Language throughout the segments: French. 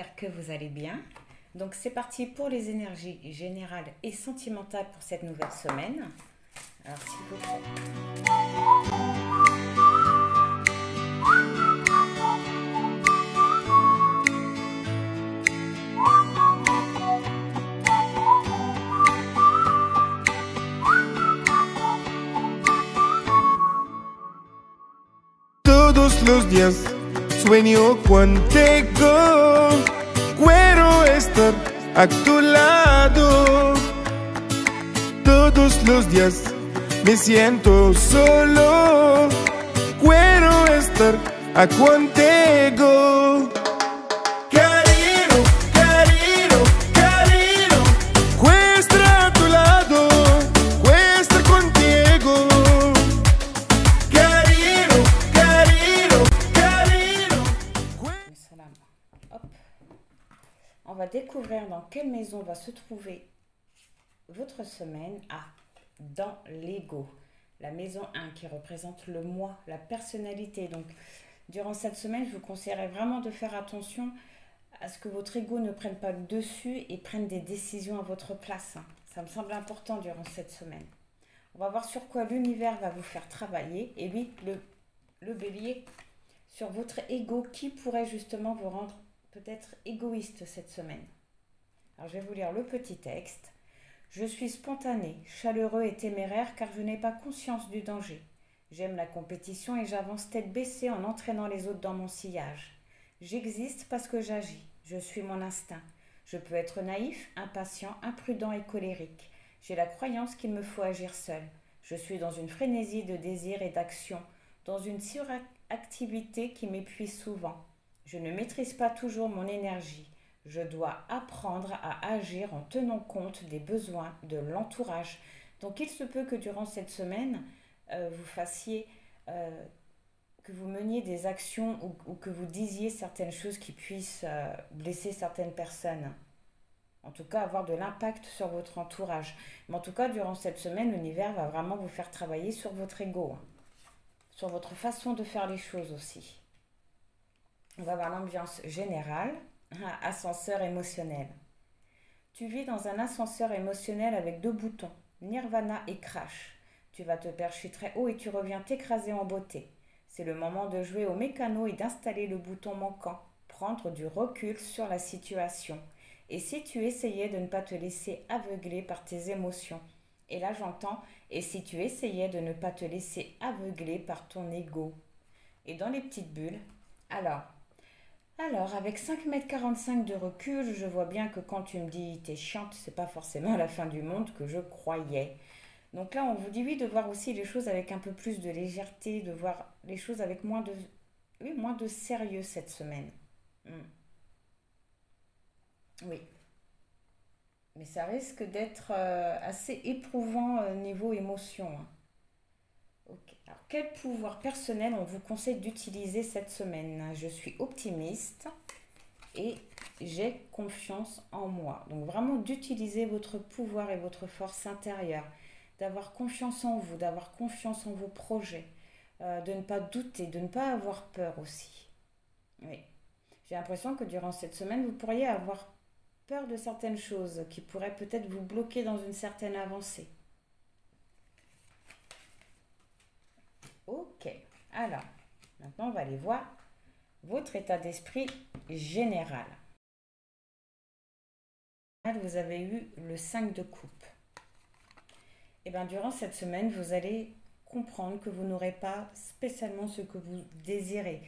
j'espère que vous allez bien. Donc c'est parti pour les énergies générales et sentimentales pour cette nouvelle semaine. Alors s'il vous plaît. Todos los días sueño contigo, quiero estar a tu lado. Todos los días me siento solo, quiero estar contigo. Cariño, cariño, cariño, quiero estar a tu lado, quiero estar contigo. Cariño, cariño, cariño. Salam. Hop. On va découvrir dans quelle maison va se trouver votre semaine. Dans l'ego, la maison 1 qui représente le moi, la personnalité. Donc durant cette semaine, je vous conseillerais vraiment de faire attention à ce que votre ego ne prenne pas le dessus et prenne des décisions à votre place. Ça me semble important durant cette semaine. On va voir sur quoi l'univers va vous faire travailler. Et oui, le bélier, sur votre ego qui pourrait justement vous rendre peut-être égoïste cette semaine. Alors je vais vous lire le petit texte. Je suis spontané, chaleureux et téméraire car je n'ai pas conscience du danger. J'aime la compétition et j'avance tête baissée en entraînant les autres dans mon sillage. J'existe parce que j'agis, je suis mon instinct. Je peux être naïf, impatient, imprudent et colérique. J'ai la croyance qu'il me faut agir seul. Je suis dans une frénésie de désir et d'action, dans une suractivité qui m'épuise souvent. Je ne maîtrise pas toujours mon énergie. Je dois apprendre à agir en tenant compte des besoins de l'entourage. Donc il se peut que durant cette semaine, vous fassiez, que vous meniez des actions ou que vous disiez certaines choses qui puissent blesser certaines personnes. En tout cas, avoir de l'impact sur votre entourage. Mais en tout cas, durant cette semaine, l'univers va vraiment vous faire travailler sur votre ego, sur votre façon de faire les choses aussi. On va voir l'ambiance générale. Ascenseur émotionnel. Tu vis dans un ascenseur émotionnel avec 2 boutons, Nirvana et Crash. Tu vas te percher très haut et tu reviens t'écraser en beauté. C'est le moment de jouer au mécano et d'installer le bouton manquant, prendre du recul sur la situation. Et si tu essayais de ne pas te laisser aveugler par tes émotions? Et là j'entends, et si tu essayais de ne pas te laisser aveugler par ton ego? Et dans les petites bulles, alors, avec 5,45 m de recul, je vois bien que quand tu me dis t'es chiante, c'est pas forcément la fin du monde que je croyais. Donc là, on vous dit oui de voir aussi les choses avec un peu plus de légèreté, de voir les choses avec moins de sérieux cette semaine. Oui, mais ça risque d'être assez éprouvant niveau émotion. Ok. Alors, quel pouvoir personnel on vous conseille d'utiliser cette semaine? Je suis optimiste et j'ai confiance en moi. Donc vraiment d'utiliser votre pouvoir et votre force intérieure, d'avoir confiance en vous, d'avoir confiance en vos projets, de ne pas douter, de ne pas avoir peur aussi. Oui. J'ai l'impression que durant cette semaine, vous pourriez avoir peur de certaines choses qui pourraient peut-être vous bloquer dans une certaine avancée. Ok, alors, maintenant on va aller voir votre état d'esprit général. Vous avez eu le 5 de coupe. Et bien durant cette semaine, vous allez comprendre que vous n'aurez pas spécialement ce que vous désirez,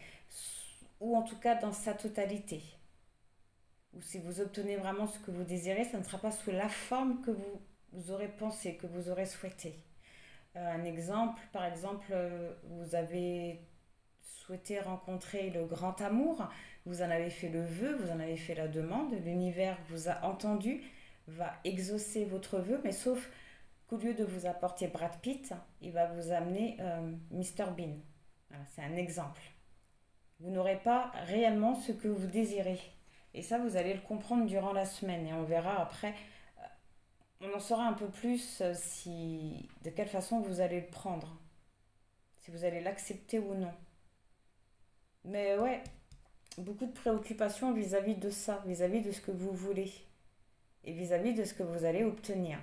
ou en tout cas dans sa totalité. Ou si vous obtenez vraiment ce que vous désirez, ça ne sera pas sous la forme que vous aurez pensé, que vous aurez souhaité. Un exemple, par exemple, vous avez souhaité rencontrer le grand amour, vous en avez fait le vœu, vous en avez fait la demande, l'univers vous a entendu, va exaucer votre vœu, mais sauf qu'au lieu de vous apporter Brad Pitt, il va vous amener Mr Bean. Voilà, c'est un exemple. Vous n'aurez pas réellement ce que vous désirez. Et ça, vous allez le comprendre durant la semaine et on verra après. On en saura un peu plus de quelle façon vous allez le prendre. Si vous allez l'accepter ou non. Mais ouais, beaucoup de préoccupations vis-à-vis de ça, vis-à-vis de ce que vous voulez et vis-à-vis de ce que vous allez obtenir.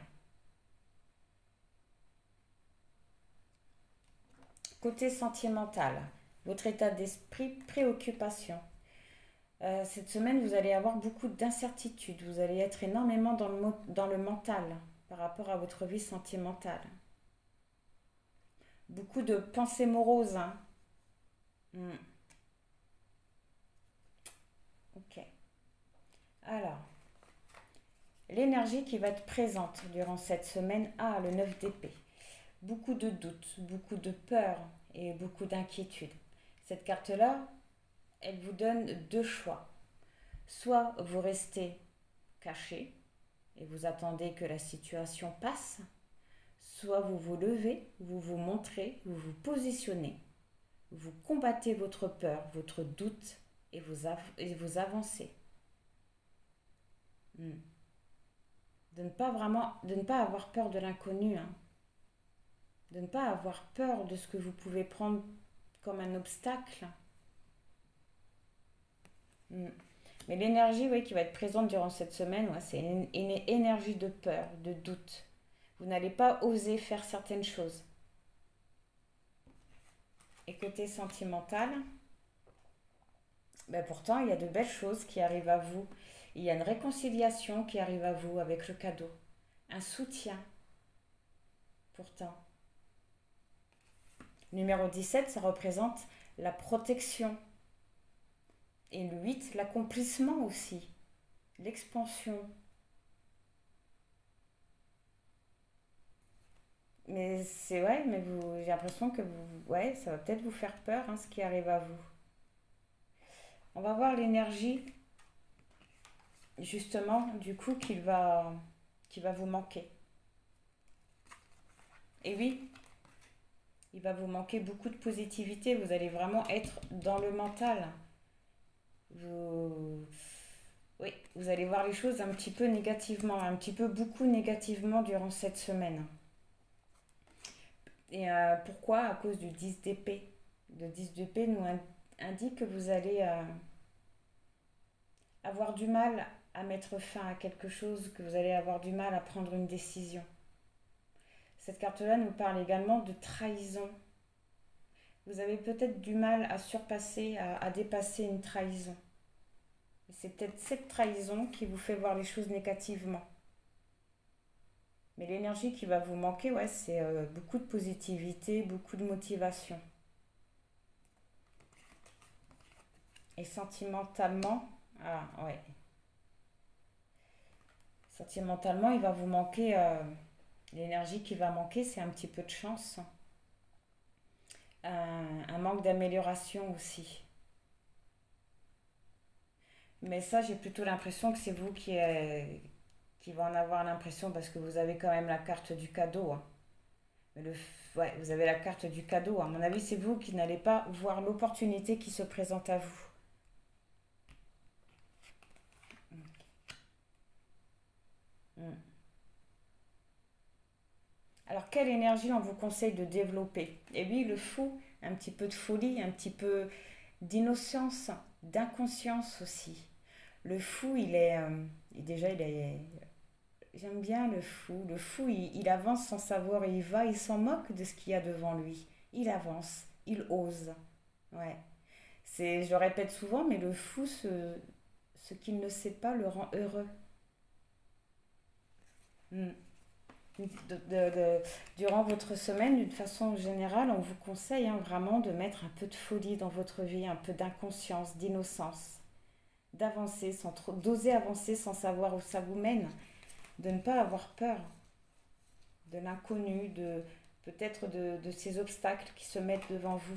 Côté sentimental, votre état d'esprit, préoccupation. Cette semaine, vous allez avoir beaucoup d'incertitudes. Vous allez être énormément dans le mental par rapport à votre vie sentimentale. Beaucoup de pensées moroses. Hein. Ok. Alors, l'énergie qui va être présente durant cette semaine. Ah, le 9 d'épée. Beaucoup de doutes, beaucoup de peur et beaucoup d'inquiétude. Cette carte-là, elle vous donne deux choix. Soit vous restez caché et vous attendez que la situation passe, soit vous vous levez, vous vous montrez, vous vous positionnez, vous combattez votre peur, votre doute et vous avancez. De ne pas avoir peur de l'inconnu, hein. De ne pas avoir peur de ce que vous pouvez prendre comme un obstacle. Mais l'énergie, oui, qui va être présente durant cette semaine, ouais, c'est une énergie de peur, de doute. Vous n'allez pas oser faire certaines choses. Et côté sentimental, ben pourtant, il y a de belles choses qui arrivent à vous. Il y a une réconciliation qui arrive à vous avec le cadeau. Un soutien. Pourtant. Numéro 17, ça représente la protection. Et le 8, l'accomplissement aussi. L'expansion. Mais c'est ouais, mais j'ai l'impression que ouais, ça va peut-être vous faire peur, hein, ce qui arrive à vous. On va voir l'énergie, justement, du coup, qui va vous manquer. Et oui, il va vous manquer beaucoup de positivité. Vous allez vraiment être dans le mental. Oui, vous allez voir les choses un petit peu négativement, un petit peu beaucoup négativement durant cette semaine. Et pourquoi? À cause du 10 d'épée. Le 10 d'épée nous indique que vous allez avoir du mal à mettre fin à quelque chose, que vous allez avoir du mal à prendre une décision. Cette carte-là nous parle également de trahison. Vous avez peut-être du mal à surpasser, à dépasser une trahison. C'est peut-être cette trahison qui vous fait voir les choses négativement. Mais l'énergie qui va vous manquer, ouais, c'est beaucoup de positivité, beaucoup de motivation. Et sentimentalement, ah ouais. Sentimentalement, il va vous manquer, l'énergie qui va manquer, c'est un petit peu de chance. Un manque d'amélioration aussi. Mais ça, j'ai plutôt l'impression que c'est vous qui va en avoir l'impression parce que vous avez quand même la carte du cadeau. Hein. Ouais, vous avez la carte du cadeau. À mon avis, c'est vous qui n'allez pas voir l'opportunité qui se présente à vous. Alors, quelle énergie on vous conseille de développer? Eh oui, le fou, un petit peu de folie, un petit peu d'innocence, d'inconscience aussi. Le fou, déjà, j'aime bien le fou. Le fou, il avance sans savoir et il va, il s'en moque de ce qu'il y a devant lui. Il avance, il ose. Ouais. Je le répète souvent, mais le fou, ce qu'il ne sait pas le rend heureux. Hmm. Durant votre semaine, d'une façon générale, on vous conseille vraiment de mettre un peu de folie dans votre vie, un peu d'inconscience, d'innocence, d'avancer d'oser avancer sans savoir où ça vous mène, de ne pas avoir peur de l'inconnu, peut-être de ces obstacles qui se mettent devant vous.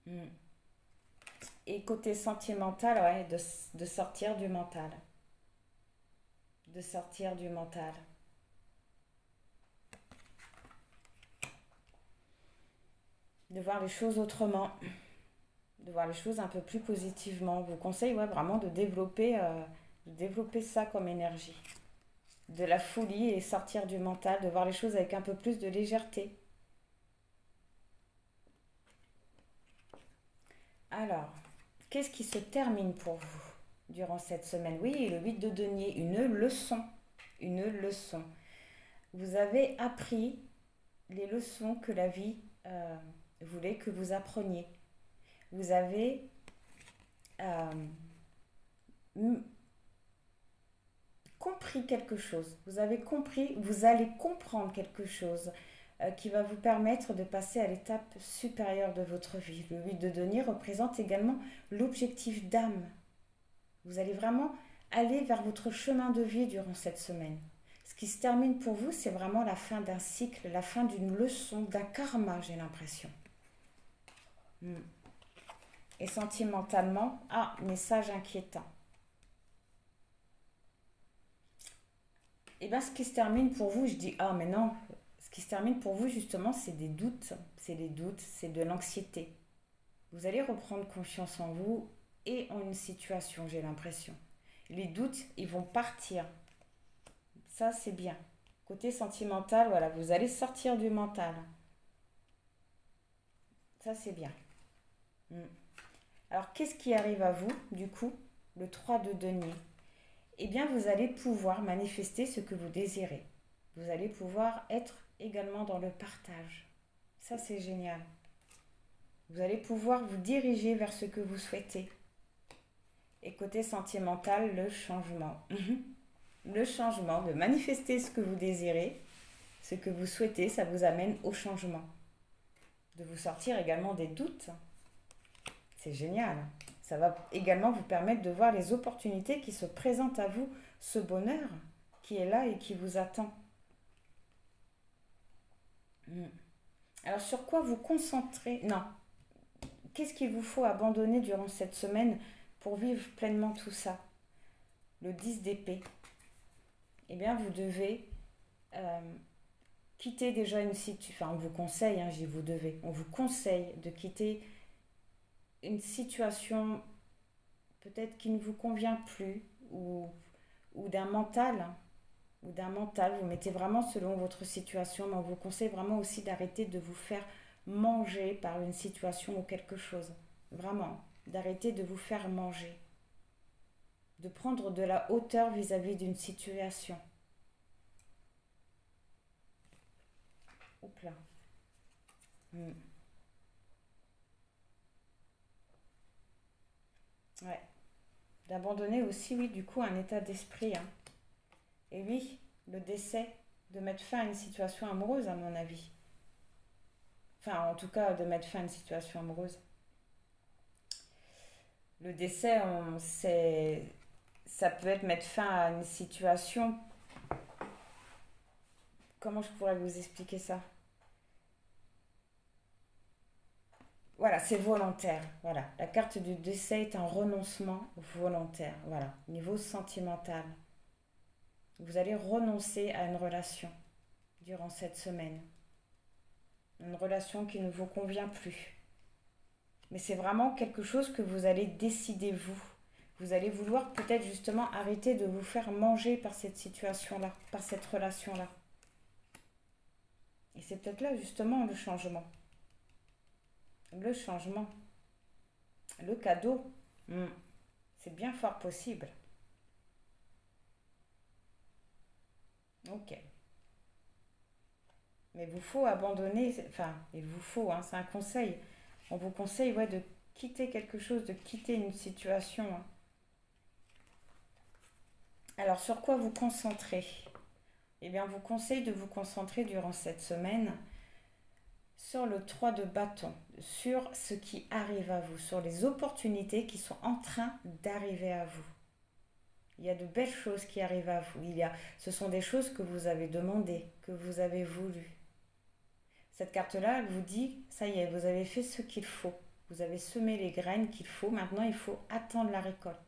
Hmm. Et côté sentimental, ouais, de sortir du mental. De sortir du mental. De voir les choses autrement. De voir les choses un peu plus positivement. Je vous conseille vraiment de développer ça comme énergie. De la folie et sortir du mental, de voir les choses avec un peu plus de légèreté. Alors, qu'est-ce qui se termine pour vous durant cette semaine? Oui, le 8 de denier, une leçon. Une leçon. Vous avez appris les leçons que la vie voulait que vous appreniez. Vous avez compris quelque chose. Vous avez compris, vous allez comprendre quelque chose qui va vous permettre de passer à l'étape supérieure de votre vie. Le 8 de denier représente également l'objectif d'âme. Vous allez vraiment aller vers votre chemin de vie durant cette semaine. Ce qui se termine pour vous, c'est vraiment la fin d'un cycle, la fin d'une leçon, d'un karma, j'ai l'impression. Et sentimentalement, message inquiétant. Et bien, ce qui se termine pour vous, je dis, mais non, ce qui se termine pour vous, justement, c'est des doutes, c'est de l'anxiété. Vous allez reprendre confiance en vous et en une situation, j'ai l'impression. Les doutes, ils vont partir. Ça, c'est bien. Côté sentimental, voilà, vous allez sortir du mental. Ça, c'est bien. Alors, qu'est-ce qui arrive à vous, du coup, le 3 de denier? Eh bien, vous allez pouvoir manifester ce que vous désirez. Vous allez pouvoir être également dans le partage. Ça, c'est génial. Vous allez pouvoir vous diriger vers ce que vous souhaitez. Et côté sentimental, le changement. Le changement, de manifester ce que vous désirez, ce que vous souhaitez, ça vous amène au changement. De vous sortir également des doutes. C'est génial. Ça va également vous permettre de voir les opportunités qui se présentent à vous, ce bonheur qui est là et qui vous attend. Alors, sur quoi vous concentrez? Non. Qu'est-ce qu'il vous faut abandonner durant cette semaine pour vivre pleinement tout ça? Le 10 d'épée. Eh bien, vous devez quitter déjà une situation. Enfin, on vous conseille, je dis vous devez. On vous conseille de quitter une situation peut-être qui ne vous convient plus ou d'un mental. Ou d'un mental, vous mettez vraiment selon votre situation, mais on vous conseille vraiment aussi d'arrêter de vous faire manger par une situation ou quelque chose. Vraiment, d'arrêter de vous faire manger. De prendre de la hauteur vis-à-vis d'une situation. Hop là. Ouais. D'abandonner aussi, oui, du coup, un état d'esprit. Et oui, le décès, de mettre fin à une situation amoureuse, à mon avis. Enfin, en tout cas, de mettre fin à une situation amoureuse. Le décès, ça peut être mettre fin à une situation. Comment je pourrais vous expliquer ça? Voilà, c'est volontaire. Voilà, la carte du décès est un renoncement volontaire. Voilà, niveau sentimental. Vous allez renoncer à une relation durant cette semaine. Une relation qui ne vous convient plus. Mais c'est vraiment quelque chose que vous allez décider vous. Vous allez vouloir peut-être justement arrêter de vous faire manger par cette situation-là, par cette relation-là. Et c'est peut-être là justement le changement. Le changement. Le cadeau. C'est bien fort possible. Ok. Mais il vous faut abandonner, enfin, il vous faut, c'est un conseil. On vous conseille de quitter quelque chose, de quitter une situation. Alors, sur quoi vous concentrer? Eh bien, on vous conseille de vous concentrer durant cette semaine sur le 3 de bâton, sur ce qui arrive à vous, sur les opportunités qui sont en train d'arriver à vous. Il y a de belles choses qui arrivent à vous. Ce sont des choses que vous avez demandées, que vous avez voulu. Cette carte-là, elle vous dit, ça y est, vous avez fait ce qu'il faut. Vous avez semé les graines qu'il faut. Maintenant, il faut attendre la récolte.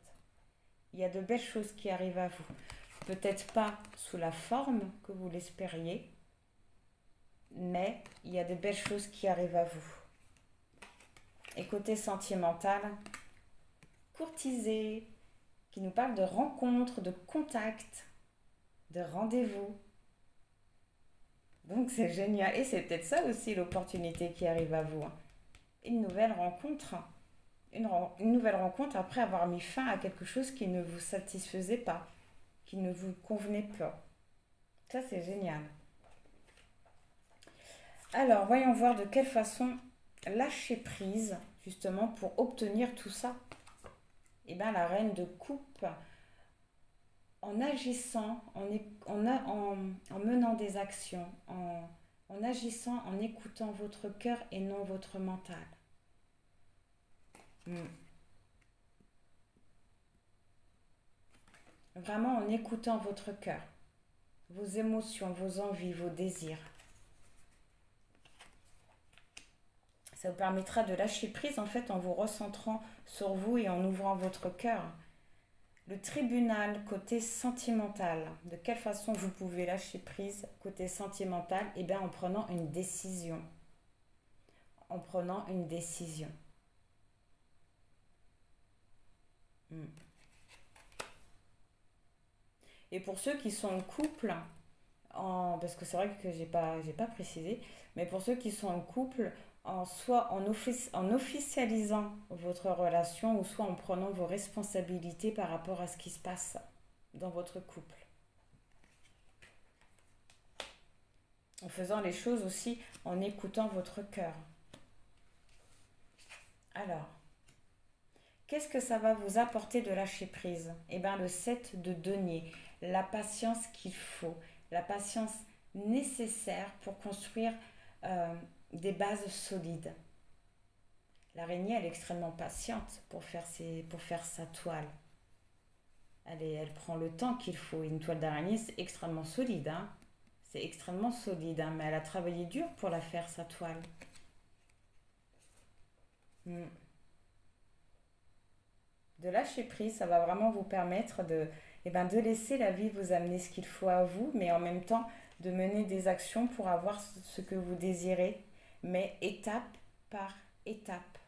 Il y a de belles choses qui arrivent à vous. Peut-être pas sous la forme que vous l'espériez, mais il y a de belles choses qui arrivent à vous. Et côté sentimental, courtisé, qui nous parle de rencontres, de contacts, de rendez-vous. Donc c'est génial. Et c'est peut-être ça aussi l'opportunité qui arrive à vous. Une nouvelle rencontre. une nouvelle rencontre après avoir mis fin à quelque chose qui ne vous satisfaisait pas, qui ne vous convenait pas. Ça, c'est génial. Alors, voyons voir de quelle façon lâcher prise, justement, pour obtenir tout ça. Eh bien, la reine de coupe, en agissant, en menant des actions, en agissant, en écoutant votre cœur et non votre mental. Vraiment en écoutant votre cœur, vos émotions, vos envies, vos désirs. Ça vous permettra de lâcher prise en fait en vous recentrant sur vous et en ouvrant votre cœur. Le tribunal côté sentimental. De quelle façon vous pouvez lâcher prise côté sentimental? Eh bien en prenant une décision. En prenant une décision. Et pour ceux qui sont en couple, parce que c'est vrai que j'ai pas précisé, mais pour ceux qui sont en couple, soit en officialisant votre relation ou soit en prenant vos responsabilités par rapport à ce qui se passe dans votre couple. En faisant les choses aussi en écoutant votre cœur. Alors, qu'est-ce que ça va vous apporter de lâcher prise? Eh bien, le 7 de denier, la patience qu'il faut, la patience nécessaire pour construire des bases solides. L'araignée, elle est extrêmement patiente pour faire sa toile. Elle prend le temps qu'il faut. Une toile d'araignée, c'est extrêmement solide. Hein. C'est extrêmement solide, hein, mais elle a travaillé dur pour la faire, sa toile. De lâcher prise, ça va vraiment vous permettre de laisser la vie vous amener ce qu'il faut à vous, mais en même temps de mener des actions pour avoir ce que vous désirez, mais étape par étape.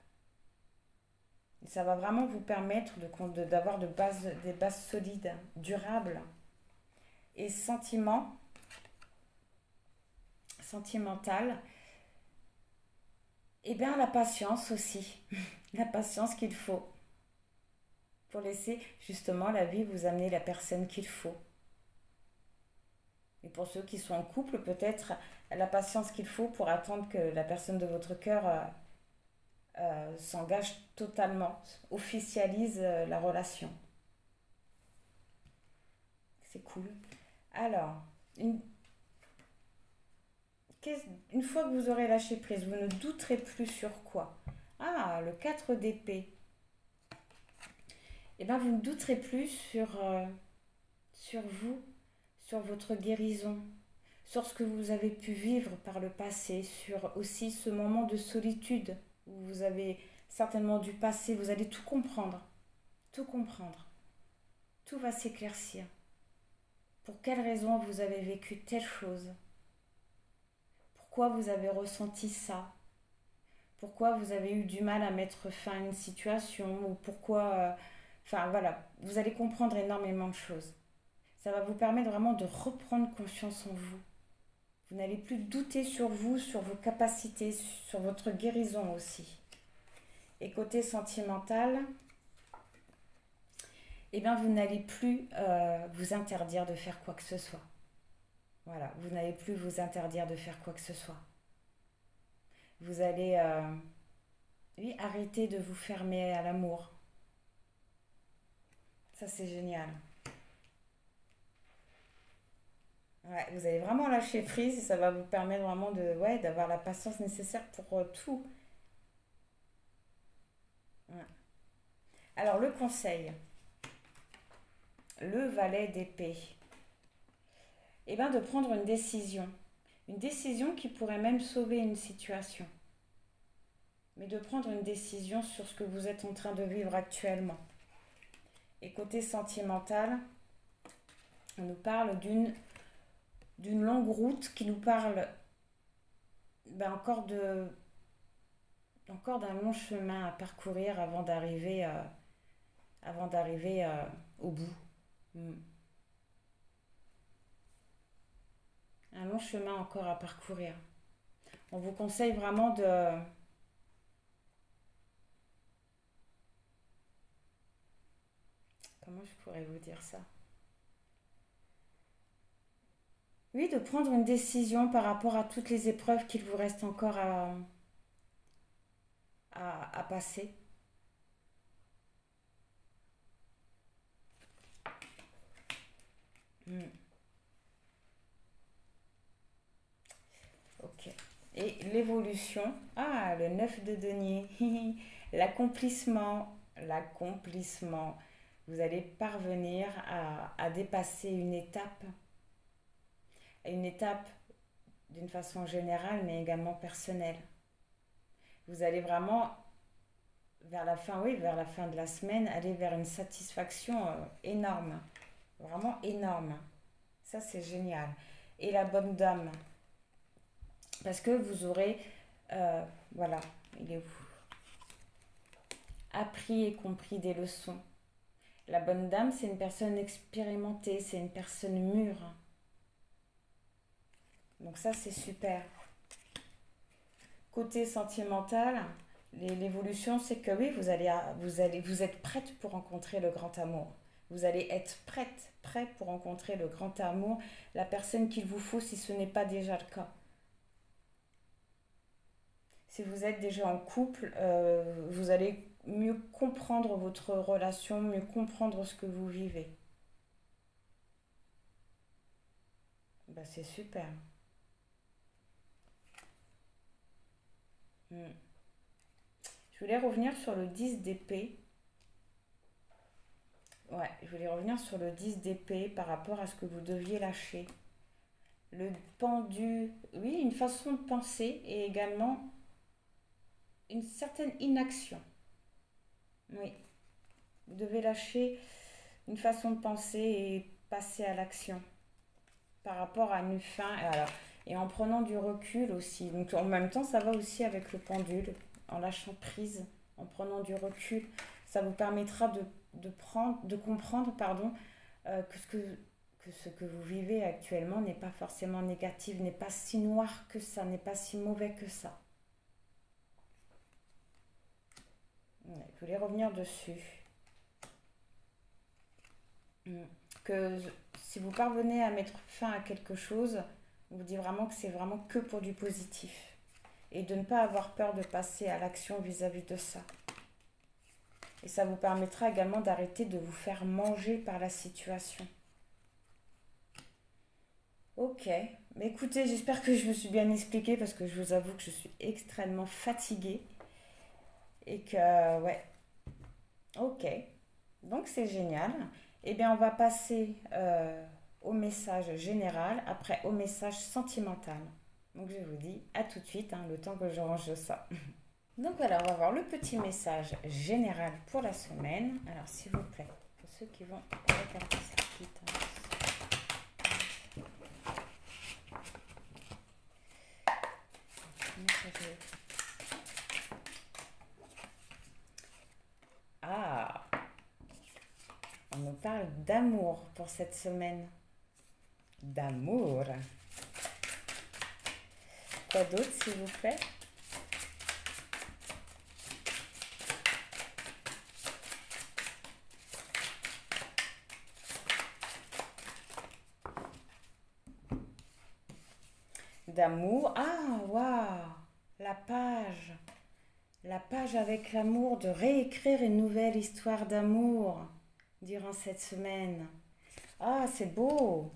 Ça va vraiment vous permettre d'avoir des bases solides, durables. Et sentimental, eh bien la patience aussi, la patience qu'il faut pour laisser justement la vie vous amener la personne qu'il faut. Et pour ceux qui sont en couple, peut-être la patience qu'il faut pour attendre que la personne de votre cœur s'engage totalement, officialise la relation. C'est cool. Alors, une fois que vous aurez lâché prise, vous ne douterez plus sur quoi? Ah, le 4 d'épée. Eh bien, vous ne douterez plus sur vous, sur votre guérison, sur ce que vous avez pu vivre par le passé, sur aussi ce moment de solitude où vous avez certainement dû passer, vous allez tout comprendre. Tout comprendre. Tout va s'éclaircir. Pour quelle raison vous avez vécu telle chose? Pourquoi vous avez ressenti ça? Pourquoi vous avez eu du mal à mettre fin à une situation? Ou pourquoi... Enfin voilà, vous allez comprendre énormément de choses. Ça va vous permettre vraiment de reprendre confiance en vous. Vous n'allez plus douter sur vous, sur vos capacités, sur votre guérison aussi. Et côté sentimental, eh bien vous n'allez plus vous interdire de faire quoi que ce soit. Voilà, vous n'allez plus vous interdire de faire quoi que ce soit. Vous allez arrêter de vous fermer à l'amour. Ça, c'est génial. Ouais, vous allez vraiment lâcher prise et ça va vous permettre vraiment d'avoir la patience nécessaire pour tout. Ouais. Alors, le conseil, le valet d'épée, eh bien, de prendre une décision. Une décision qui pourrait même sauver une situation. Mais de prendre une décision sur ce que vous êtes en train de vivre actuellement. Et côté sentimental, on nous parle d'une longue route qui nous parle encore d'un long chemin à parcourir avant d'arriver au bout. Un long chemin encore à parcourir. On vous conseille vraiment Comment je pourrais vous dire ça? Oui, de prendre une décision par rapport à toutes les épreuves qu'il vous reste encore à passer. Hmm. Ok. Et l'évolution. Ah, le 9 de denier. L'accomplissement. L'accomplissement. Vous allez parvenir à dépasser une étape d'une façon générale, mais également personnelle. Vous allez vraiment, vers la fin, oui, vers la fin de la semaine, aller vers une satisfaction énorme. Vraiment énorme. Ça, c'est génial. Et la bonne dame. Parce que vous aurez, euh, voilà, il est où? Appris et compris des leçons. La bonne dame, c'est une personne expérimentée, c'est une personne mûre. Donc ça, c'est super. Côté sentimental, l'évolution, c'est que oui, vous êtes prête pour rencontrer le grand amour. Vous allez être prêt pour rencontrer le grand amour, la personne qu'il vous faut si ce n'est pas déjà le cas. Si vous êtes déjà en couple, vous allez mieux comprendre votre relation, mieux comprendre ce que vous vivez. Bah, c'est super. Hmm. Je voulais revenir sur le 10 d'épée. Ouais, je voulais revenir sur le 10 d'épée par rapport à ce que vous deviez lâcher. Le pendu, oui, une façon de penser et également une certaine inaction. Oui, vous devez lâcher une façon de penser et passer à l'action par rapport à une fin. Et en prenant du recul aussi. Donc en même temps, ça va aussi avec le pendule, en lâchant prise, en prenant du recul. Ça vous permettra de comprendre pardon, que ce que vous vivez actuellement n'est pas forcément négatif, n'est pas si noir que ça, n'est pas si mauvais que ça. Ouais, je voulais revenir dessus. Mm. Que si vous parvenez à mettre fin à quelque chose, on vous dit vraiment que c'est vraiment que pour du positif. Et de ne pas avoir peur de passer à l'action vis-à-vis de ça. Et ça vous permettra également d'arrêter de vous faire manger par la situation. Ok, mais écoutez, j'espère que je me suis bien expliquée parce que je vous avoue que je suis extrêmement fatiguée et que, ouais, ok, donc c'est génial. Eh bien, on va passer au message général, après au message sentimental. Donc je vous dis à tout de suite, hein, le temps que je range ça. Donc voilà, on va voir le petit message général pour la semaine. Alors s'il vous plaît, pour ceux qui vont regarder cette quittance. Ah, on nous parle d'amour pour cette semaine. D'amour. Quoi d'autre, s'il vous plaît? D'amour. Ah, waouh! La page. La page avec l'amour, de réécrire une nouvelle histoire d'amour durant cette semaine. Ah, c'est beau!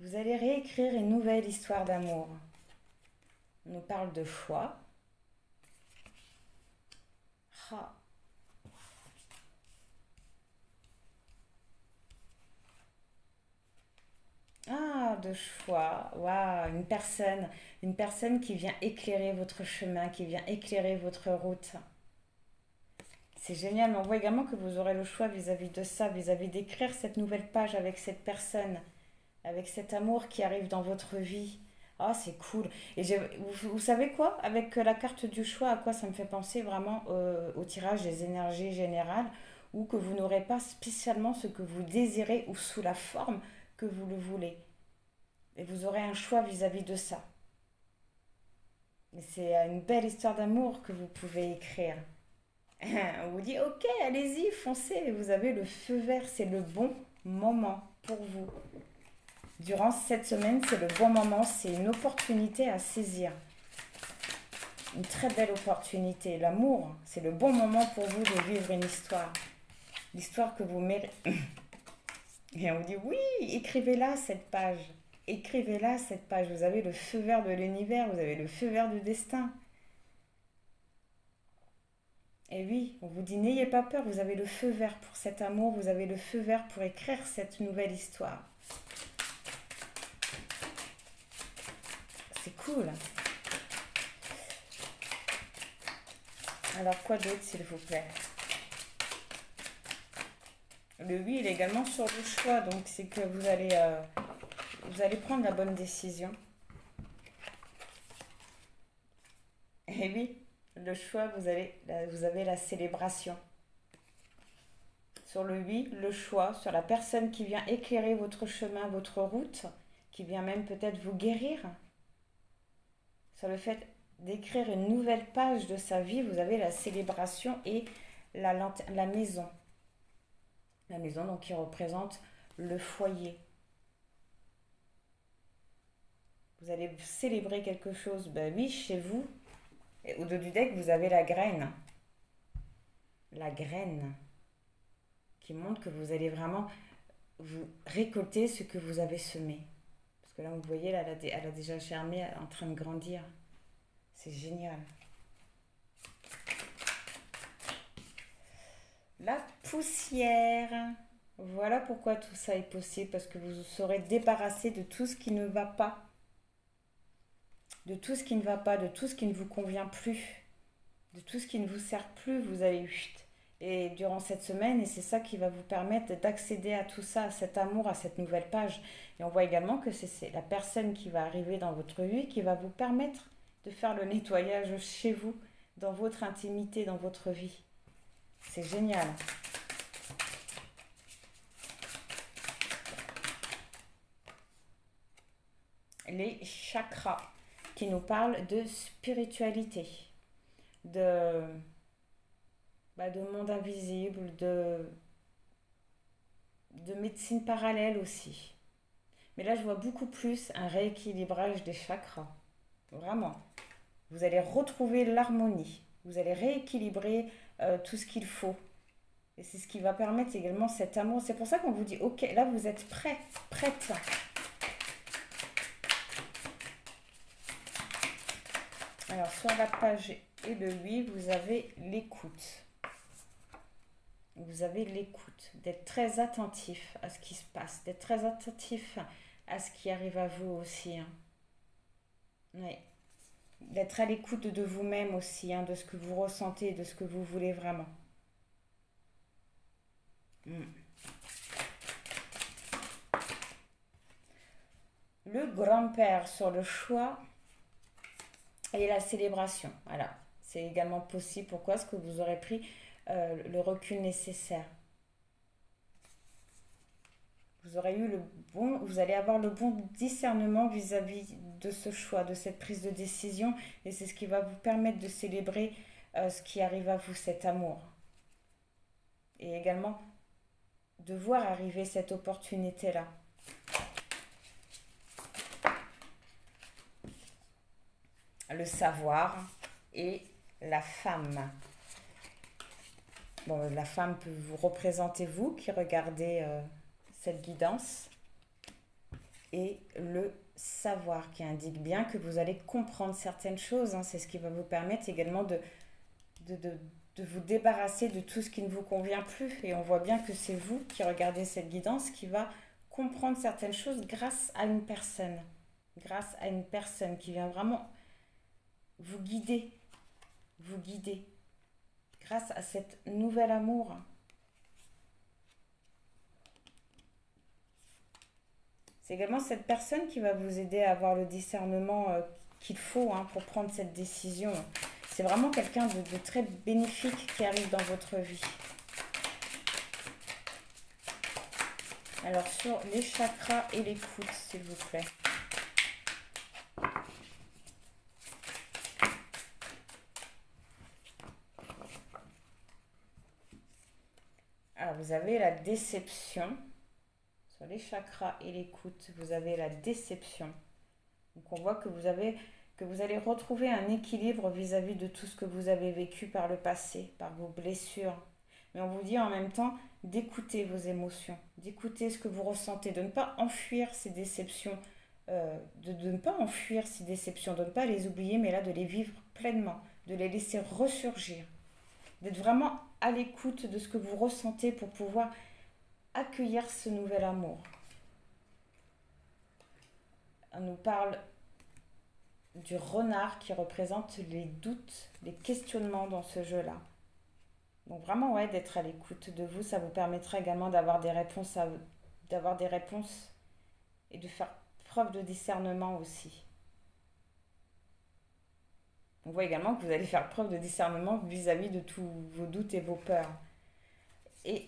Vous allez réécrire une nouvelle histoire d'amour. On nous parle de choix. Ah. Ah, de choix. Waouh, une personne qui vient éclairer votre chemin, qui vient éclairer votre route. C'est génial, mais on voit également que vous aurez le choix vis-à-vis de ça, vis-à-vis d'écrire cette nouvelle page avec cette personne, avec cet amour qui arrive dans votre vie. Ah, c'est cool. Et vous savez quoi? Avec la carte du choix, à quoi ça me fait penser vraiment au tirage des énergies générales, ou que vous n'aurez pas spécialement ce que vous désirez ou sous la forme que vous le voulez. Et vous aurez un choix vis-à-vis de ça. Et c'est une belle histoire d'amour que vous pouvez écrire. On vous dit, ok, allez-y, foncez. Vous avez le feu vert, c'est le bon moment pour vous. Durant cette semaine, c'est le bon moment, c'est une opportunité à saisir. Une très belle opportunité. L'amour, c'est le bon moment pour vous de vivre une histoire. L'histoire que vous méritez. Et on vous dit, oui, écrivez-la cette page. Écrivez-la cette page. Vous avez le feu vert de l'univers, vous avez le feu vert du destin. Et oui, on vous dit, n'ayez pas peur, vous avez le feu vert pour cet amour, vous avez le feu vert pour écrire cette nouvelle histoire. C'est cool. Alors, quoi d'autre, s'il vous plaît? Le oui, il est également sur le choix, donc c'est que vous allez prendre la bonne décision. Et oui, le choix, vous avez la célébration. Sur le oui, le choix, sur la personne qui vient éclairer votre chemin, votre route, qui vient même peut-être vous guérir. Sur le fait d'écrire une nouvelle page de sa vie, vous avez la célébration et la maison. La maison, donc, qui représente le foyer. Vous allez célébrer quelque chose, ben oui, chez vous. Et au dos du deck, vous avez la graine. La graine qui montre que vous allez vraiment vous récolter ce que vous avez semé. Parce que là, vous voyez, là, elle a déjà germé, en train de grandir. C'est génial. La poussière. Voilà pourquoi tout ça est possible, parce que vous serez débarrassé de tout ce qui ne va pas. De tout ce qui ne va pas, de tout ce qui ne vous convient plus, de tout ce qui ne vous sert plus, vous allez et durant cette semaine, et c'est ça qui va vous permettre d'accéder à tout ça, à cet amour, à cette nouvelle page. Et on voit également que c'est la personne qui va arriver dans votre vie qui va vous permettre de faire le nettoyage chez vous, dans votre intimité, dans votre vie. C'est génial. Les chakras qui nous parlent de spiritualité, de monde invisible, de médecine parallèle aussi. Mais là, je vois beaucoup plus un rééquilibrage des chakras. Vraiment. Vous allez retrouver l'harmonie. Vous allez rééquilibrer tout ce qu'il faut. Et c'est ce qui va permettre également cet amour. C'est pour ça qu'on vous dit, ok, là, vous êtes prêt, prête. Alors, sur la page et le 8, vous avez l'écoute. Vous avez l'écoute, d'être très attentif à ce qui se passe, d'être très attentif à ce qui arrive à vous aussi. Hein. Oui. D'être à l'écoute de vous-même aussi, hein, de ce que vous ressentez, de ce que vous voulez vraiment. Le grand-père sur le choix et la célébration. Voilà, c'est également possible. Pourquoi? Parce que vous aurez pris le recul nécessaire. Vous aurez eu vous allez avoir le bon discernement vis-à-vis de ce choix, de cette prise de décision, et c'est ce qui va vous permettre de célébrer ce qui arrive à vous, cet amour. Et également de voir arriver cette opportunité-là. Le savoir et la femme. Bon, la femme peut vous représenter vous qui regardez cette guidance, et le savoir qui indique bien que vous allez comprendre certaines choses. Hein. C'est ce qui va vous permettre également de vous débarrasser de tout ce qui ne vous convient plus. Et on voit bien que c'est vous qui regardez cette guidance qui va comprendre certaines choses grâce à une personne. Grâce à une personne qui vient vraiment vous guider. Vous guider. Grâce à cet nouvel amour. C'est également cette personne qui va vous aider à avoir le discernement qu'il faut pour prendre cette décision. C'est vraiment quelqu'un de très bénéfique qui arrive dans votre vie. Alors, sur les chakras et l'écoute, s'il vous plaît. vous avez la déception. Sur les chakras et l'écoute, vous avez la déception. Donc on voit que vous allez retrouver un équilibre vis-à-vis de tout ce que vous avez vécu par le passé, par vos blessures. Mais on vous dit en même temps d'écouter vos émotions, d'écouter ce que vous ressentez, de ne pas enfuir ces déceptions, de ne pas enfuir ces déceptions, de ne pas les oublier, mais là de les vivre pleinement, de les laisser ressurgir, d'être vraiment à l'écoute de ce que vous ressentez pour pouvoir accueillir ce nouvel amour. On nous parle du renard qui représente les doutes, les questionnements dans ce jeu-là. Donc vraiment, ouais, d'être à l'écoute de vous, ça vous permettra également d'avoir des réponses et de faire preuve de discernement aussi. On voit également que vous allez faire preuve de discernement vis-à-vis de tous vos doutes et vos peurs. Et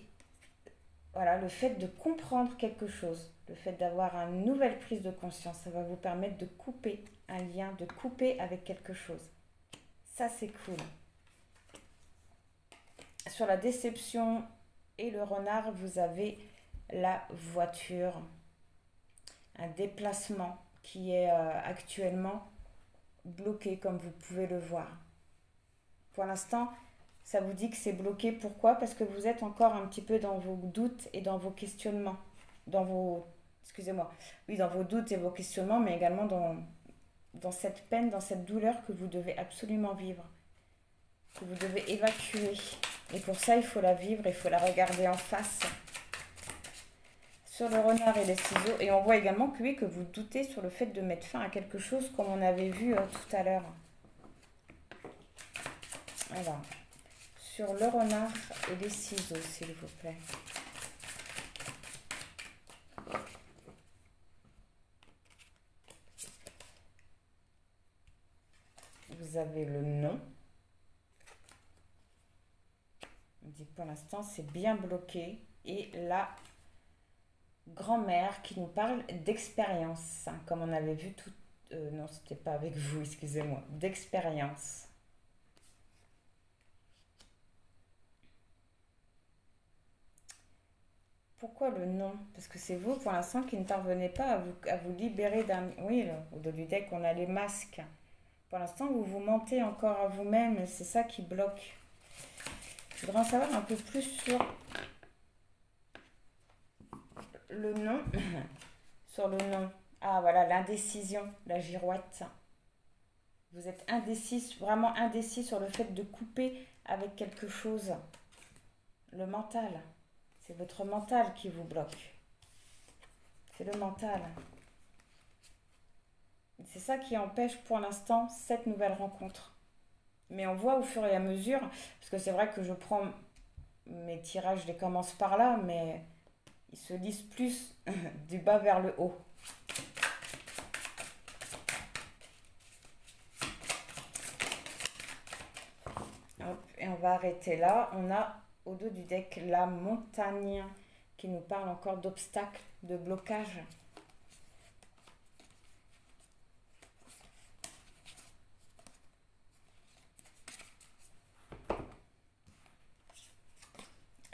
voilà, le fait de comprendre quelque chose, le fait d'avoir une nouvelle prise de conscience, ça va vous permettre de couper un lien, de couper avec quelque chose. Ça, c'est cool. Sur la déception et le renard, vous avez la voiture. Un déplacement qui est actuellement bloqué, comme vous pouvez le voir. Pour l'instant, ça vous dit que c'est bloqué. Pourquoi? Parce que vous êtes encore un petit peu dans vos doutes et dans vos questionnements. Dans vos doutes et vos questionnements, mais également dans cette peine, dans cette douleur que vous devez absolument vivre, que vous devez évacuer. Et pour ça, il faut la vivre, il faut la regarder en face. Sur le renard et les ciseaux. Et on voit également que oui, que vous doutez sur le fait de mettre fin à quelque chose, comme on avait vu tout à l'heure. Alors, sur le renard et les ciseaux, s'il vous plaît. Vous avez le nom. On dit que pour l'instant, c'est bien bloqué. Et la grand-mère qui nous parle d'expérience. Comme on avait vu tout... non, c'était pas avec vous, excusez-moi. D'expérience. Pourquoi le nom? Parce que c'est vous, pour l'instant, qui ne parvenez pas à vous libérer d'un... Oui, au dos du deck, on a les masques. Pour l'instant, vous vous mentez encore à vous-même. C'est ça qui bloque. Je voudrais en savoir un peu plus sur le nom. Sur le nom. Ah, voilà, l'indécision, la girouette. Vous êtes indécis, vraiment indécis sur le fait de couper avec quelque chose. Le mental. C'est votre mental qui vous bloque. C'est le mental. C'est ça qui empêche pour l'instant cette nouvelle rencontre. Mais on voit au fur et à mesure, parce que c'est vrai que je prends mes tirages, je les commence par là, mais ils se lisent plus du bas vers le haut. Hop, et on va arrêter là. On a au dos du deck la montagne qui nous parle encore d'obstacles, de blocages.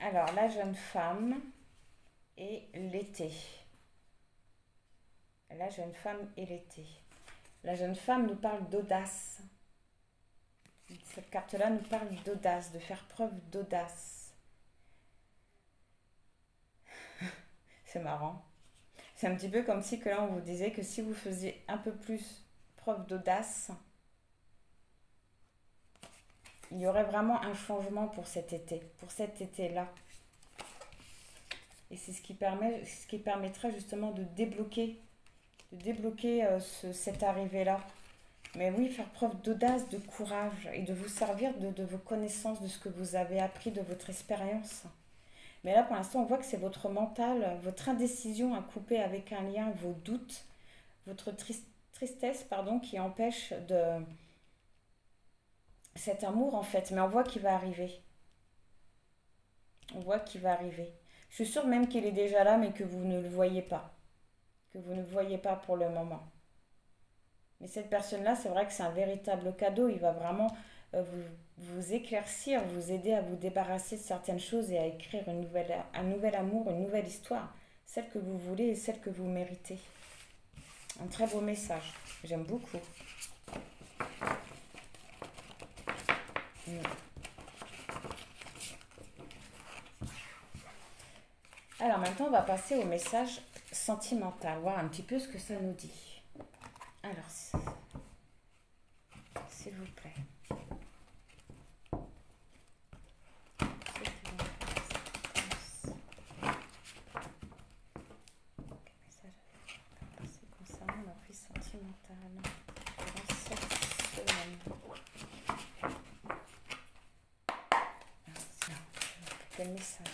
Alors, la jeune femme et l'été. La jeune femme et l'été. La jeune femme nous parle d'audace. Cette carte-là nous parle d'audace, de faire preuve d'audace. C'est marrant. C'est un petit peu comme si que là on vous disait que si vous faisiez un peu plus preuve d'audace, il y aurait vraiment un changement pour cet été-là. Et c'est ce qui permettrait justement de débloquer cette arrivée-là. Mais oui, faire preuve d'audace, de courage et de vous servir de vos connaissances, de ce que vous avez appris, de votre expérience. Mais là, pour l'instant, on voit que c'est votre mental, votre indécision à couper avec un lien, vos doutes, votre tristesse, qui empêche cet amour, en fait. Mais on voit qu'il va arriver. On voit qu'il va arriver. Je suis sûre même qu'il est déjà là, mais que vous ne le voyez pas. Que vous ne voyez pas pour le moment. Mais cette personne-là, c'est vrai que c'est un véritable cadeau. Il va vraiment vous éclaircir, vous aider à vous débarrasser de certaines choses et à écrire un nouvel amour, une nouvelle histoire, celle que vous voulez et celle que vous méritez. Un très beau message, j'aime beaucoup. Alors maintenant, on va passer au message sentimental, voir un petit peu ce que ça nous dit. Alors, s'il vous plaît. Quel message?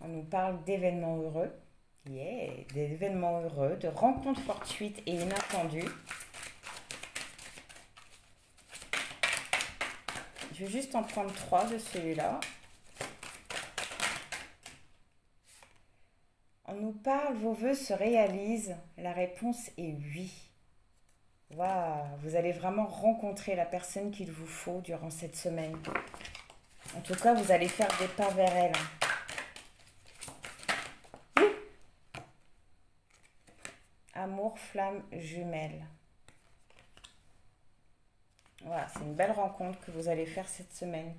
On nous parle d'événements heureux. Yeah, d'événements heureux, de rencontres fortuites et inattendues. Je vais juste en prendre 3 de celui-là. On nous parle, vos vœux se réalisent. La réponse est oui. Waouh, vous allez vraiment rencontrer la personne qu'il vous faut durant cette semaine. En tout cas, vous allez faire des pas vers elle. Amour, flamme, jumelle. Voilà, c'est une belle rencontre que vous allez faire cette semaine.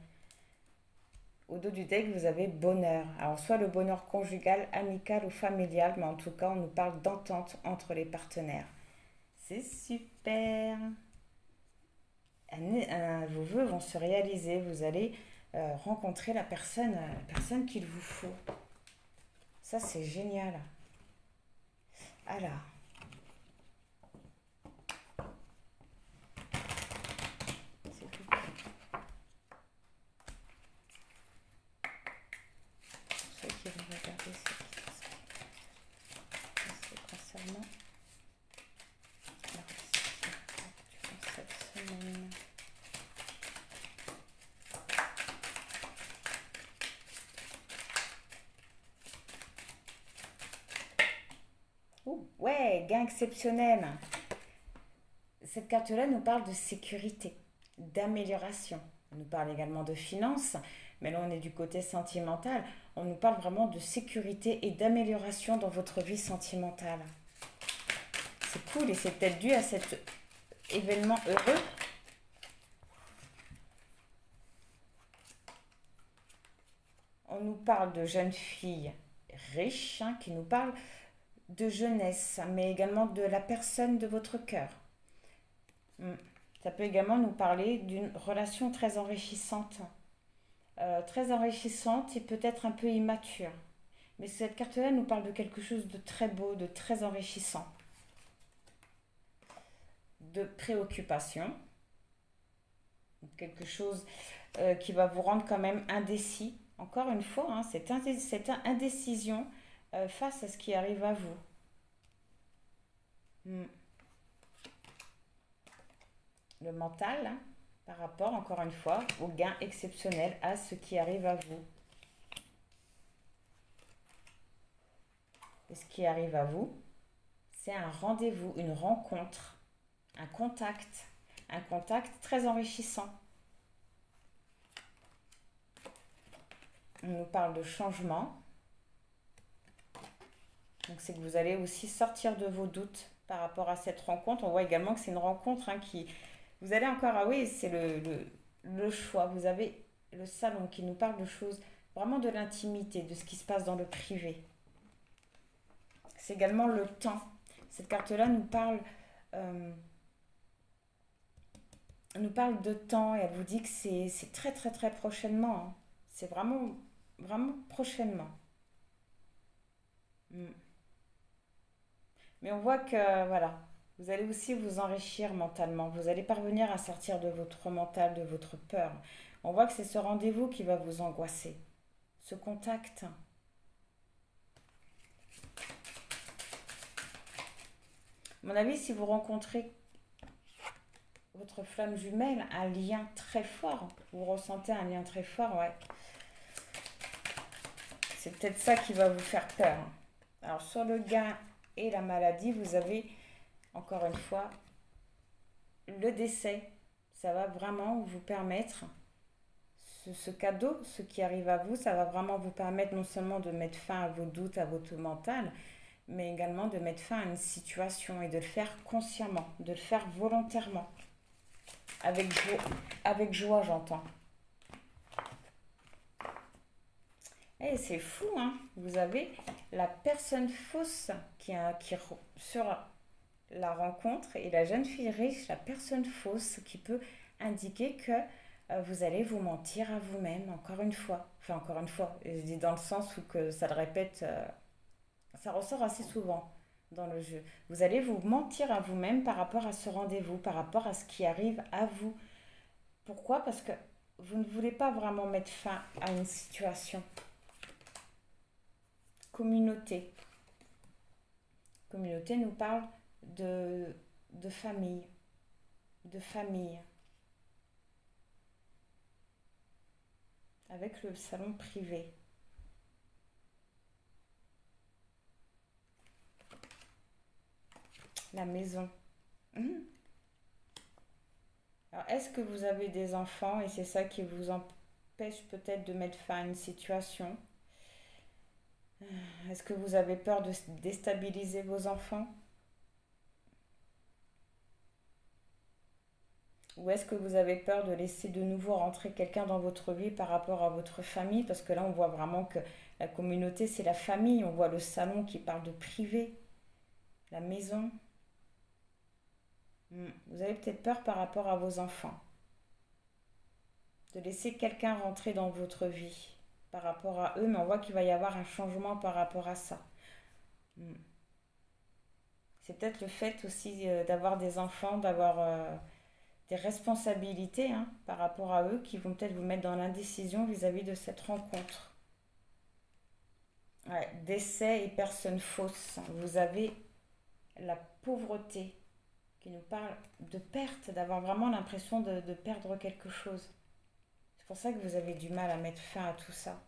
Au dos du deck, vous avez bonheur. Alors, soit le bonheur conjugal, amical ou familial, mais en tout cas, on nous parle d'entente entre les partenaires. C'est super. Vos vœux vont se réaliser. Vous allez rencontrer la personne qu'il vous faut. Ça, c'est génial. Alors. Ceux qui vont regarder ce qui se concernant. Ouais, gain exceptionnel. Cette carte-là nous parle de sécurité, d'amélioration. On nous parle également de finances, mais là on est du côté sentimental. On nous parle vraiment de sécurité et d'amélioration dans votre vie sentimentale. C'est cool et c'est peut-être dû à cet événement heureux. On nous parle de jeunes filles riches qui nous parlent de jeunesse, mais également de la personne de votre cœur. Ça peut également nous parler d'une relation très enrichissante et peut-être un peu immature. Mais cette carte-là nous parle de quelque chose de très beau, de très enrichissant. De préoccupation. Quelque chose qui va vous rendre quand même indécis. Encore une fois, cette indécision face à ce qui arrive à vous. Le mental, par rapport, encore une fois, au gain exceptionnel à ce qui arrive à vous. Et ce qui arrive à vous, c'est un rendez-vous, une rencontre, un contact très enrichissant. On nous parle de changement. Donc, c'est que vous allez aussi sortir de vos doutes par rapport à cette rencontre. On voit également que c'est une rencontre qui... Vous allez encore... Ah oui, c'est le choix. Vous avez le salon qui nous parle de choses, vraiment de l'intimité, de ce qui se passe dans le privé. C'est également le temps. Cette carte-là nous parle de temps et elle vous dit que c'est très, très, très prochainement. C'est vraiment, vraiment prochainement. Mais on voit que, voilà, vous allez aussi vous enrichir mentalement. Vous allez parvenir à sortir de votre mental, de votre peur. On voit que c'est ce rendez-vous qui va vous angoisser. Ce contact. À mon avis, si vous rencontrez votre flamme jumelle, un lien très fort, vous ressentez un lien très fort, ouais. C'est peut-être ça qui va vous faire peur. Alors, sur le gain et la maladie, vous avez, encore une fois, le décès. Ça va vraiment vous permettre, ce cadeau, ce qui arrive à vous, ça va vraiment vous permettre non seulement de mettre fin à vos doutes, à votre mental, mais également de mettre fin à une situation et de le faire consciemment, de le faire volontairement. Avec joie, j'entends. Et c'est fou, hein. Vous avez la personne fausse sur la rencontre et la jeune fille riche, la personne fausse qui peut indiquer que vous allez vous mentir à vous-même, encore une fois. Enfin, encore une fois, je dis dans le sens où que ça le répète, ça ressort assez souvent dans le jeu. Vous allez vous mentir à vous-même par rapport à ce rendez-vous, par rapport à ce qui arrive à vous. Pourquoi? Parce que vous ne voulez pas vraiment mettre fin à une situation. Communauté. Communauté nous parle de famille. De famille. Avec le salon privé. La maison. Alors, est-ce que vous avez des enfants et c'est ça qui vous empêche peut-être de mettre fin à une situation? Est-ce que vous avez peur de déstabiliser vos enfants? Ou est-ce que vous avez peur de laisser de nouveau rentrer quelqu'un dans votre vie par rapport à votre famille? Parce que là, on voit vraiment que la communauté, c'est la famille. On voit le salon qui parle de privé, la maison. Vous avez peut-être peur par rapport à vos enfants. De laisser quelqu'un rentrer dans votre vie par rapport à eux, mais on voit qu'il va y avoir un changement par rapport à ça. C'est peut-être le fait aussi d'avoir des enfants, d'avoir des responsabilités par rapport à eux qui vont peut-être vous mettre dans l'indécision vis-à-vis de cette rencontre. Ouais, décès et personne fausse. Vous avez la pauvreté qui nous parle de perte, d'avoir vraiment l'impression de perdre quelque chose. C'est pour ça que vous avez du mal à mettre fin à tout ça.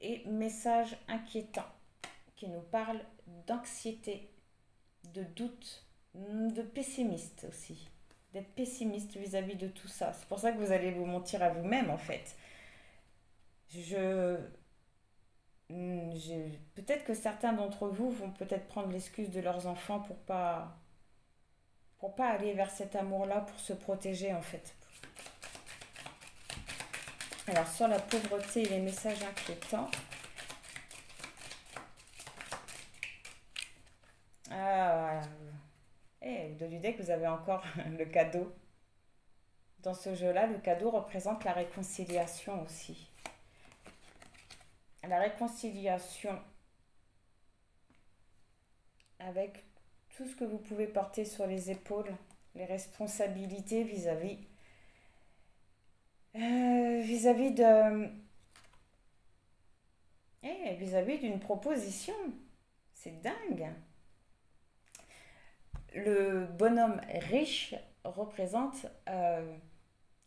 Et message inquiétant qui nous parle d'anxiété, de doute, de pessimiste aussi. D'être pessimiste vis-à-vis de tout ça. C'est pour ça que vous allez vous mentir à vous-même en fait. Peut-être que certains d'entre vous vont peut-être prendre l'excuse de leurs enfants pour pas aller vers cet amour-là, pour se protéger en fait. Alors sur la pauvreté et les messages inquiétants. Ah voilà. Et au dos du deck, vous avez encore le cadeau. Dans ce jeu-là, le cadeau représente la réconciliation aussi. La réconciliation avec tout ce que vous pouvez porter sur les épaules, les responsabilités vis-à-vis d'une proposition. C'est dingue. Le bonhomme riche représente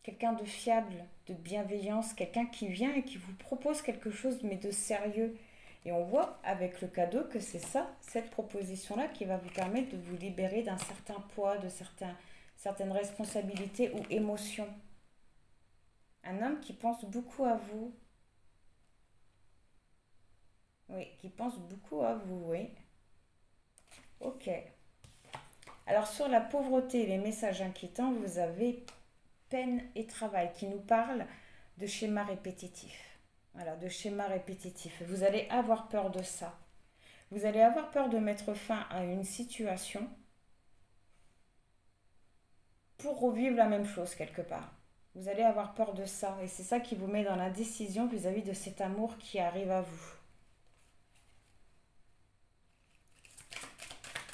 quelqu'un de fiable, de bienveillance, quelqu'un qui vient et qui vous propose quelque chose mais de sérieux. Et on voit avec le cadeau que c'est ça, cette proposition-là qui va vous permettre de vous libérer d'un certain poids, de certaines responsabilités ou émotions. Un homme qui pense beaucoup à vous. Oui, qui pense beaucoup à vous, oui. Ok. Alors sur la pauvreté et les messages inquiétants, vous avez peine et travail qui nous parle de schémas répétitifs. Voilà, de schémas répétitifs. Vous allez avoir peur de ça. Vous allez avoir peur de mettre fin à une situation pour revivre la même chose quelque part. Vous allez avoir peur de ça et c'est ça qui vous met dans l'indécision vis-à-vis de cet amour qui arrive à vous.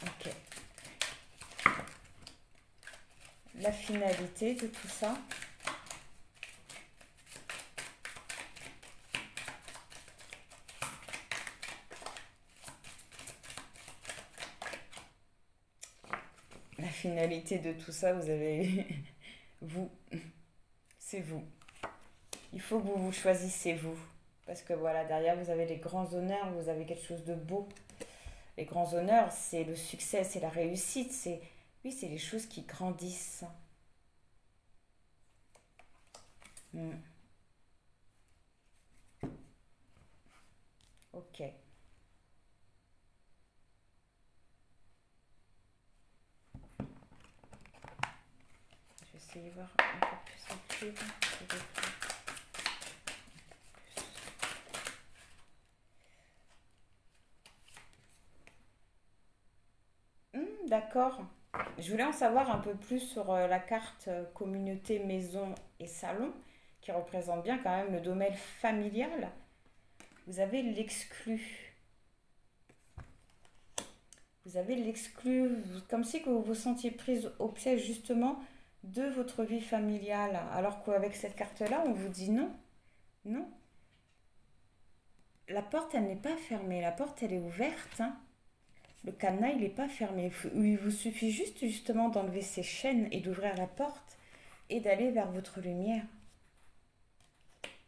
Ok. La finalité de tout ça. La finalité de tout ça, vous avez vous. C'est vous. Il faut que vous choisissez vous. Parce que voilà, derrière, vous avez les grands honneurs, vous avez quelque chose de beau. Les grands honneurs, c'est le succès, c'est la réussite, c'est oui, c'est les choses qui grandissent. Hmm. Ok. Je vais essayer de voir un peu plus en cuivre, s'il vous plaît. D'accord. Je voulais en savoir un peu plus sur la carte communauté, maison et salon, qui représente bien quand même le domaine familial. Vous avez l'exclu. Vous avez l'exclu, comme si que vous vous sentiez prise au piège justement de votre vie familiale. Alors qu'avec cette carte-là, on vous dit non. Non. La porte, elle n'est pas fermée. La porte, elle est ouverte, hein. Le cadenas, il n'est pas fermé. Il vous suffit juste justement d'enlever ces chaînes et d'ouvrir la porte et d'aller vers votre lumière.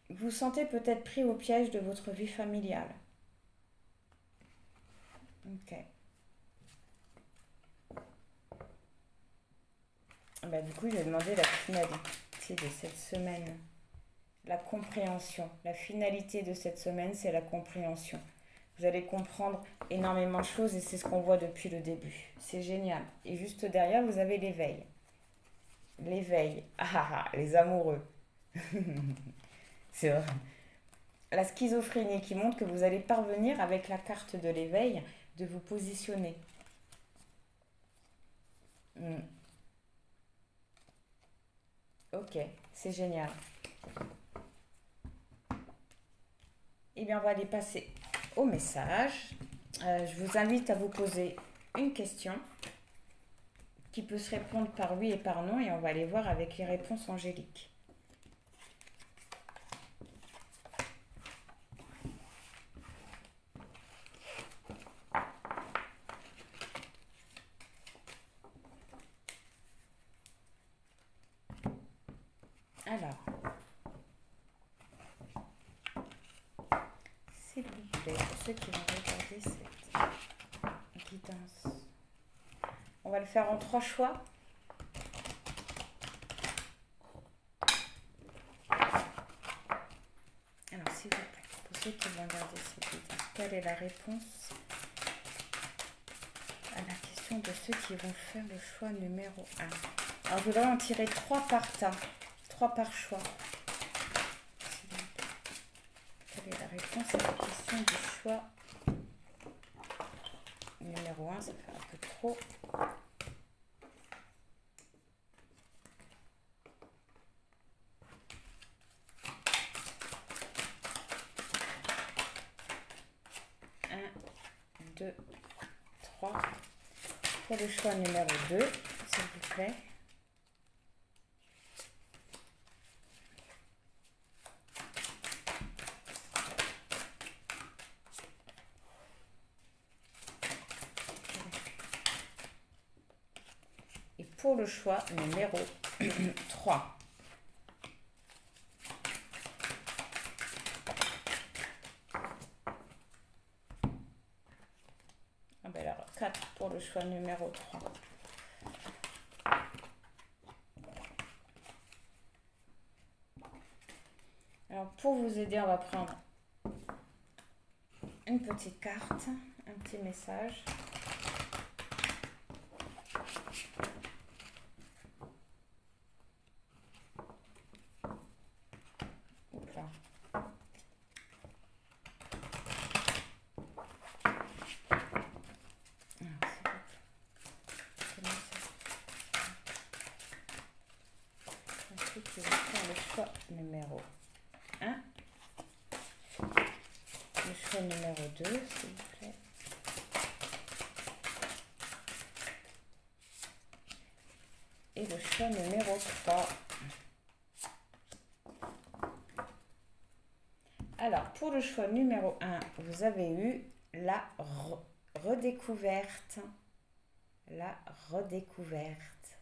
Vous vous sentez peut-être pris au piège de votre vie familiale. Ok. Bah, du coup, je vais demander la finalité de cette semaine. La compréhension. La finalité de cette semaine, c'est la compréhension. Vous allez comprendre énormément de choses et c'est ce qu'on voit depuis le début. C'est génial. Et juste derrière, vous avez l'éveil. L'éveil. Les amoureux. C'est vrai. La schizophrénie qui montre que vous allez parvenir avec la carte de l'éveil de vous positionner. Ok, c'est génial. Eh bien, on va aller passer au message. Je vous invite à vous poser une question qui peut se répondre par oui et par non et on va aller voir avec les réponses angéliques. Alors, s'il vous plaît, pour ceux qui vont regarder cette guidance, on va le faire en 3 choix. Alors, s'il vous plaît, pour ceux qui vont regarder cette guidance, quelle est la réponse à la question de ceux qui vont faire le choix numéro 1? Alors, je voudrais en tirer 3 par tas, 3 par choix. Quelle est la réponse à la question du choix numéro 1? Ça fait un peu trop. Un, 2, 3. Pour le choix numéro 2, s'il vous plaît. Et pour le choix numéro 3. Ah ben alors, 4 pour le choix numéro 3. Alors, pour vous aider, on va prendre une petite carte, un petit message. Oups là. Ensuite, je vais faire le choix numéro 1. Le choix numéro 2, s'il vous plaît. Et le choix numéro 3. Alors, pour le choix numéro 1, vous avez eu la redécouverte. La redécouverte.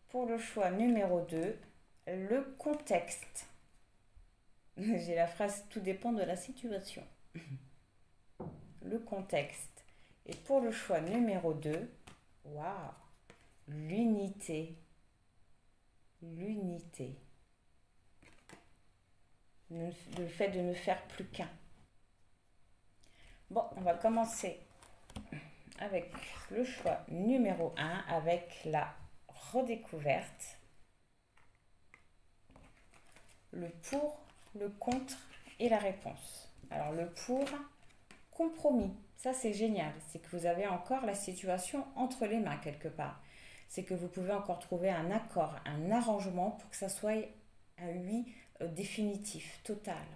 Pour le choix numéro 2, le contexte. J'ai la phrase « tout dépend de la situation ». le contexte. Et pour le choix numéro 2, waouh, l'unité. L'unité. Le fait de ne faire plus qu'un. Bon, on va commencer avec le choix numéro 1, avec la redécouverte. Le pour, le contre et la réponse. Alors le pour, compromis. Ça c'est génial. C'est que vous avez encore la situation entre les mains quelque part. C'est que vous pouvez encore trouver un accord, un arrangement pour que ça soit un oui définitif, total.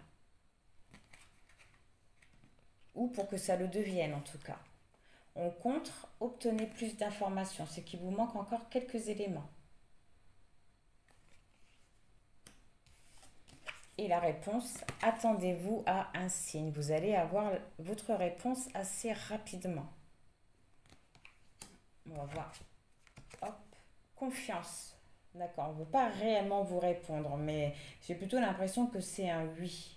Ou pour que ça le devienne en tout cas. En contre, obtenez plus d'informations. C'est qu'il vous manque encore quelques éléments. Et la réponse, attendez-vous à un signe. Vous allez avoir votre réponse assez rapidement. On va voir. Hop, confiance. D'accord, on ne veut pas réellement vous répondre, mais j'ai plutôt l'impression que c'est un oui.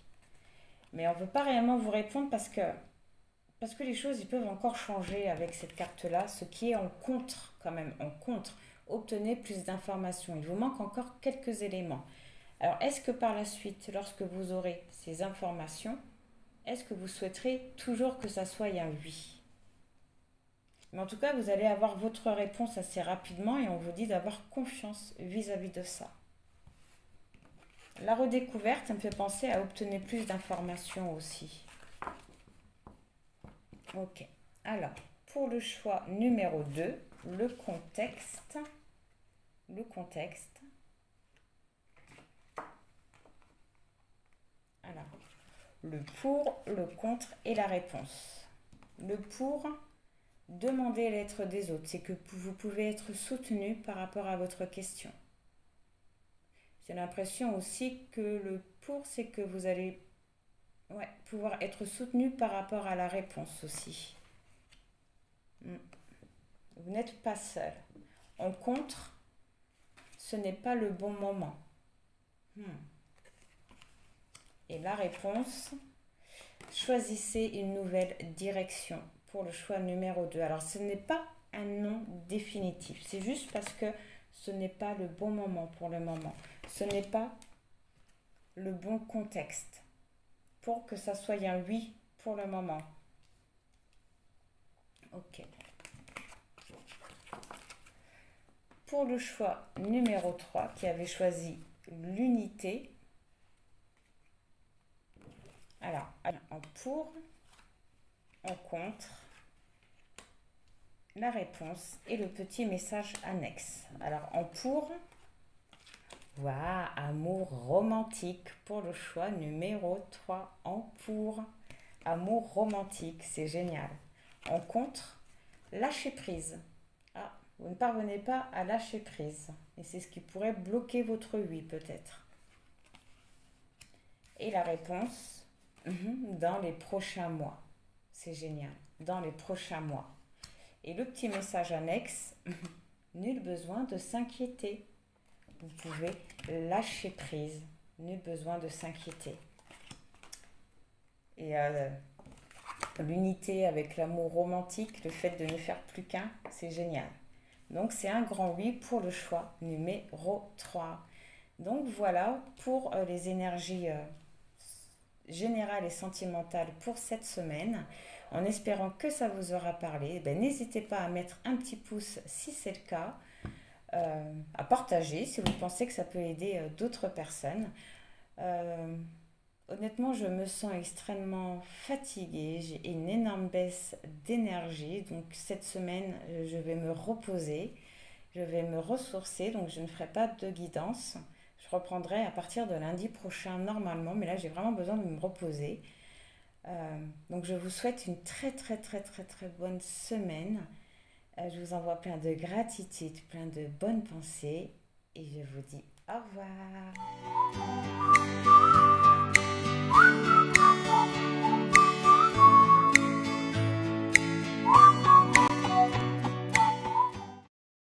Mais on ne veut pas réellement vous répondre parce que les choses ils peuvent encore changer avec cette carte-là, ce qui est en contre quand même, en contre. Obtenez plus d'informations. Il vous manque encore quelques éléments. Alors, est-ce que par la suite, lorsque vous aurez ces informations, est-ce que vous souhaiterez toujours que ça soit un oui? Mais en tout cas, vous allez avoir votre réponse assez rapidement et on vous dit d'avoir confiance vis-à-vis de ça. La redécouverte, ça me fait penser à obtenir plus d'informations aussi. Ok. Alors, pour le choix numéro 2, le contexte. Le contexte. Alors, le pour, le contre et la réponse. Le pour, demandez l'aide des autres. C'est que vous pouvez être soutenu par rapport à votre question. J'ai l'impression aussi que le pour, c'est que vous allez pouvoir être soutenu par rapport à la réponse aussi. Vous n'êtes pas seul. En contre, ce n'est pas le bon moment. Et la réponse, choisissez une nouvelle direction pour le choix numéro 2. Alors, ce n'est pas un non définitif. C'est juste parce que ce n'est pas le bon moment pour le moment. Ce n'est pas le bon contexte pour que ça soit un oui pour le moment. Ok. Pour le choix numéro 3, qui avait choisi l'unité. Alors, en pour, en contre, la réponse et le petit message annexe. Alors, en pour, waouh, amour romantique pour le choix numéro 3. En pour, amour romantique, c'est génial. En contre, lâcher prise. Ah, vous ne parvenez pas à lâcher prise. Et c'est ce qui pourrait bloquer votre oui peut-être. Et la réponse, dans les prochains mois. C'est génial. Dans les prochains mois. Et le petit message annexe, nul besoin de s'inquiéter. Vous pouvez lâcher prise. Nul besoin de s'inquiéter. Et l'unité avec l'amour romantique, le fait de ne faire plus qu'un, c'est génial. Donc c'est un grand oui pour le choix numéro 3. Donc voilà pour les énergies générales et sentimentales pour cette semaine. En espérant que ça vous aura parlé, n'hésitez pas à mettre un petit pouce si c'est le cas, à partager si vous pensez que ça peut aider d'autres personnes. Honnêtement, je me sens extrêmement fatiguée, j'ai une énorme baisse d'énergie, donc cette semaine, je vais me reposer, je vais me ressourcer, donc je ne ferai pas de guidance. Je reprendrai à partir de lundi prochain normalement, mais là j'ai vraiment besoin de me reposer. Donc je vous souhaite une très bonne semaine. Je vous envoie plein de gratitude, plein de bonnes pensées et je vous dis au revoir.